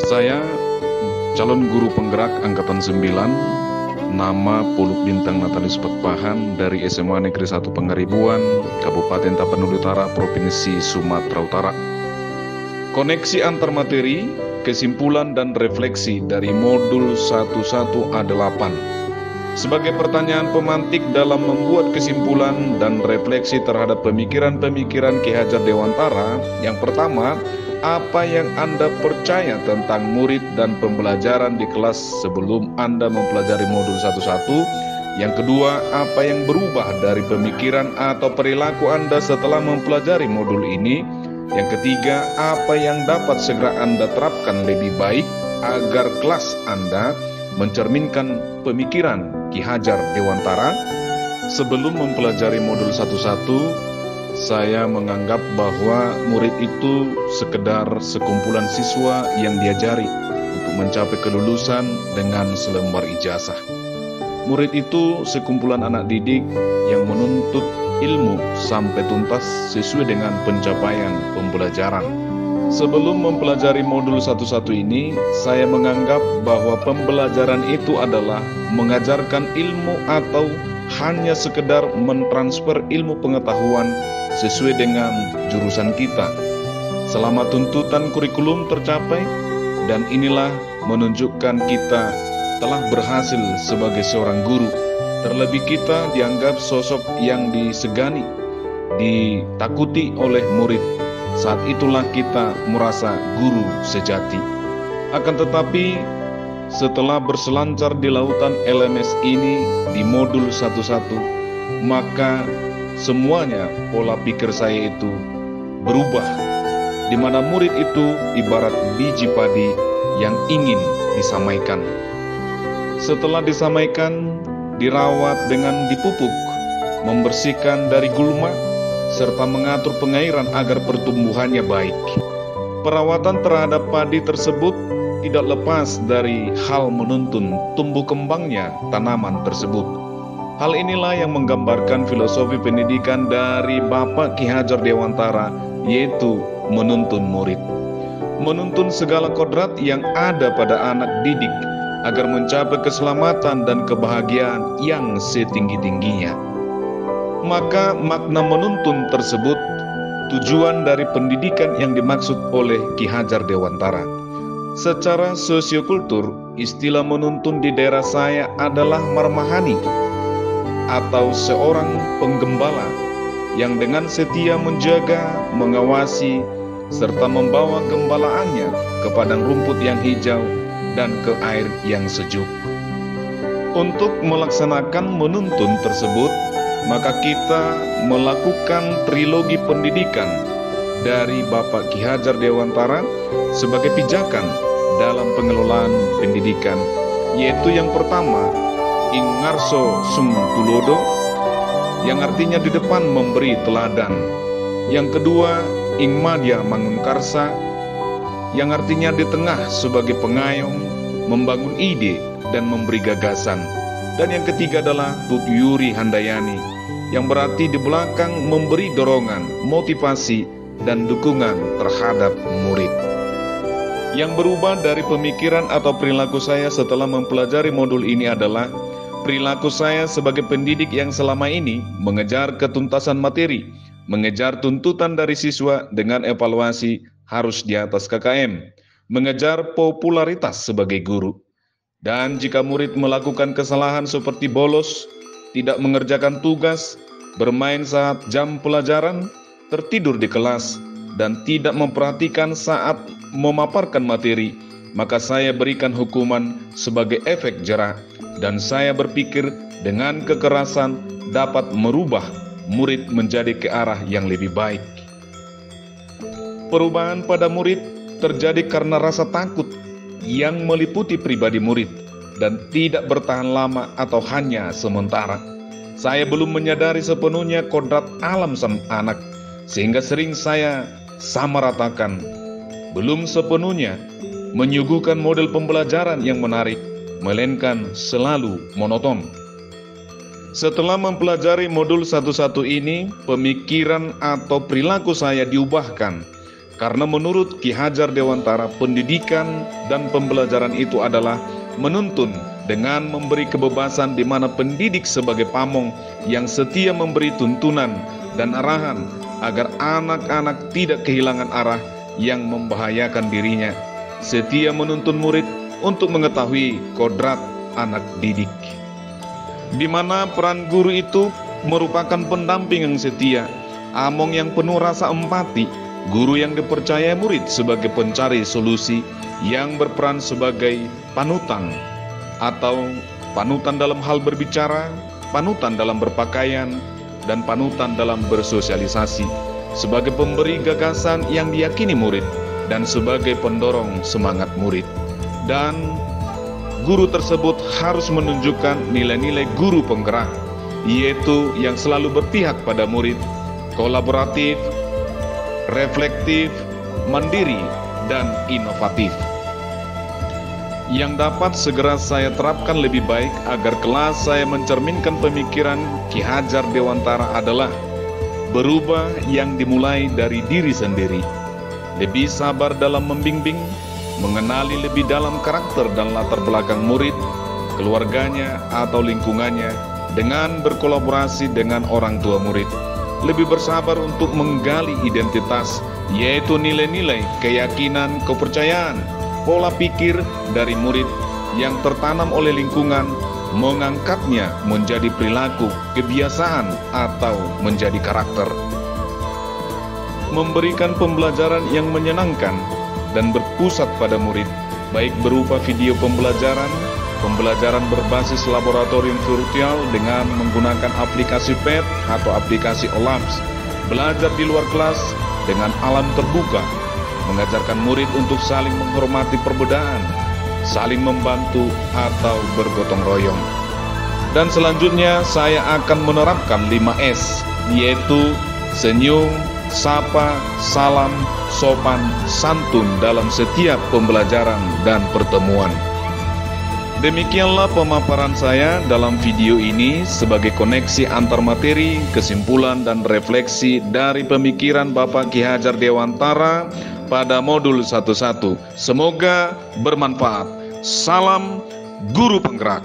Saya calon guru penggerak Angkatan 9, nama Puluk Bintang Natalis Petpahan dari SMA Negeri 1 Pangaribuan, Kabupaten Tapanuli Utara, Provinsi Sumatera Utara. Koneksi antar materi, kesimpulan dan refleksi dari modul 11A8. Sebagai pertanyaan pemantik dalam membuat kesimpulan dan refleksi terhadap pemikiran-pemikiran Ki Hajar Dewantara, yang pertama, apa yang Anda percaya tentang murid dan pembelajaran di kelas sebelum Anda mempelajari modul 11? Yang kedua, apa yang berubah dari pemikiran atau perilaku Anda setelah mempelajari modul ini? Yang ketiga, apa yang dapat segera Anda terapkan lebih baik agar kelas Anda mencerminkan pemikiran Ki Hajar Dewantara? Sebelum mempelajari modul 11, saya menganggap bahwa murid itu sekedar sekumpulan siswa yang diajari untuk mencapai kelulusan dengan selembar ijazah. Murid itu sekumpulan anak didik yang menuntut ilmu sampai tuntas sesuai dengan pencapaian pembelajaran. Sebelum mempelajari modul 11 ini, saya menganggap bahwa pembelajaran itu adalah mengajarkan ilmu atau hanya sekedar mentransfer ilmu pengetahuan sesuai dengan jurusan kita. Selama tuntutan kurikulum tercapai, dan inilah menunjukkan kita telah berhasil sebagai seorang guru. Terlebih kita dianggap sosok yang disegani, ditakuti oleh murid. Saat itulah kita merasa guru sejati. Akan tetapi, setelah berselancar di lautan LMS ini di modul 11, maka semuanya pola pikir saya itu berubah, di mana murid itu ibarat biji padi yang ingin disamaikan. Setelah disamaikan, dirawat dengan dipupuk, membersihkan dari gulma, serta mengatur pengairan agar pertumbuhannya baik. Perawatan terhadap padi tersebut tidak lepas dari hal menuntun tumbuh kembangnya tanaman tersebut. Hal inilah yang menggambarkan filosofi pendidikan dari Bapak Ki Hajar Dewantara, yaitu menuntun murid. Menuntun segala kodrat yang ada pada anak didik agar mencapai keselamatan dan kebahagiaan yang setinggi-tingginya. Maka makna menuntun tersebut tujuan dari pendidikan yang dimaksud oleh Ki Hajar Dewantara. Secara sosiokultur, istilah menuntun di daerah saya adalah marmahani, atau seorang penggembala yang dengan setia menjaga, mengawasi, serta membawa gembalaannya ke padang rumput yang hijau dan ke air yang sejuk. Untuk melaksanakan menuntun tersebut, maka kita melakukan trilogi pendidikan dari Bapak Ki Hajar Dewantara sebagai pijakan dalam pengelolaan pendidikan, yaitu yang pertama, Ing Ngarso Sung Tulodo, yang artinya di depan memberi teladan. Yang kedua, Ing Madya Mangunkarsa, yang artinya di tengah sebagai pengayom, membangun ide dan memberi gagasan. Dan yang ketiga adalah Tutyuri Handayani, yang berarti di belakang memberi dorongan, motivasi, dan dukungan terhadap murid. Yang berubah dari pemikiran atau perilaku saya setelah mempelajari modul ini adalah perilaku saya sebagai pendidik yang selama ini mengejar ketuntasan materi, mengejar tuntutan dari siswa dengan evaluasi harus di atas KKM, mengejar popularitas sebagai guru. Dan jika murid melakukan kesalahan seperti bolos, tidak mengerjakan tugas, bermain saat jam pelajaran, tertidur di kelas, dan tidak memperhatikan saat memaparkan materi, maka saya berikan hukuman sebagai efek jera, dan saya berpikir dengan kekerasan dapat merubah murid menjadi ke arah yang lebih baik. Perubahan pada murid terjadi karena rasa takut yang meliputi pribadi murid dan tidak bertahan lama atau hanya sementara. Saya belum menyadari sepenuhnya kodrat alam sang anak, sehingga sering saya samaratakan. Belum sepenuhnya menyuguhkan model pembelajaran yang menarik, melainkan selalu monoton. Setelah mempelajari modul 11 ini, pemikiran atau perilaku saya diubahkan Karena menurut Ki Hajar Dewantara, pendidikan dan pembelajaran itu adalah menuntun dengan memberi kebebasan di mana pendidik sebagai pamong yang setia memberi tuntunan dan arahan agar anak-anak tidak kehilangan arah yang membahayakan dirinya. Setia menuntun murid untuk mengetahui kodrat anak didik, di mana peran guru itu merupakan pendamping yang setia, among yang penuh rasa empati, guru yang dipercaya murid sebagai pencari solusi, yang berperan sebagai panutan atau panutan dalam hal berbicara, panutan dalam berpakaian, dan panutan dalam bersosialisasi, sebagai pemberi gagasan yang diyakini murid, dan sebagai pendorong semangat murid. Dan guru tersebut harus menunjukkan nilai-nilai guru penggerak, yaitu yang selalu berpihak pada murid, kolaboratif, reflektif, mandiri, dan inovatif. Yang dapat segera saya terapkan lebih baik agar kelak saya mencerminkan pemikiran Ki Hajar Dewantara adalah berubah yang dimulai dari diri sendiri, lebih sabar dalam membimbing, mengenali lebih dalam karakter dan latar belakang murid, keluarganya atau lingkungannya, dengan berkolaborasi dengan orang tua murid, lebih bersabar untuk menggali identitas, yaitu nilai-nilai, keyakinan, kepercayaan, pola pikir dari murid yang tertanam oleh lingkungan, mengangkatnya menjadi perilaku, kebiasaan, atau menjadi karakter. Memberikan pembelajaran yang menyenangkan dan berpusat pada murid, baik berupa video pembelajaran, pembelajaran berbasis laboratorium virtual dengan menggunakan aplikasi PET atau aplikasi OLAPS, belajar di luar kelas dengan alam terbuka, mengajarkan murid untuk saling menghormati perbedaan, saling membantu atau bergotong royong. Dan selanjutnya saya akan menerapkan 5S, yaitu senyum, sapa, salam, sopan, santun dalam setiap pembelajaran dan pertemuan. Demikianlah pemaparan saya dalam video ini sebagai koneksi antar materi, kesimpulan, dan refleksi dari pemikiran Bapak Ki Hajar Dewantara pada modul 11. Semoga bermanfaat. Salam Guru Penggerak.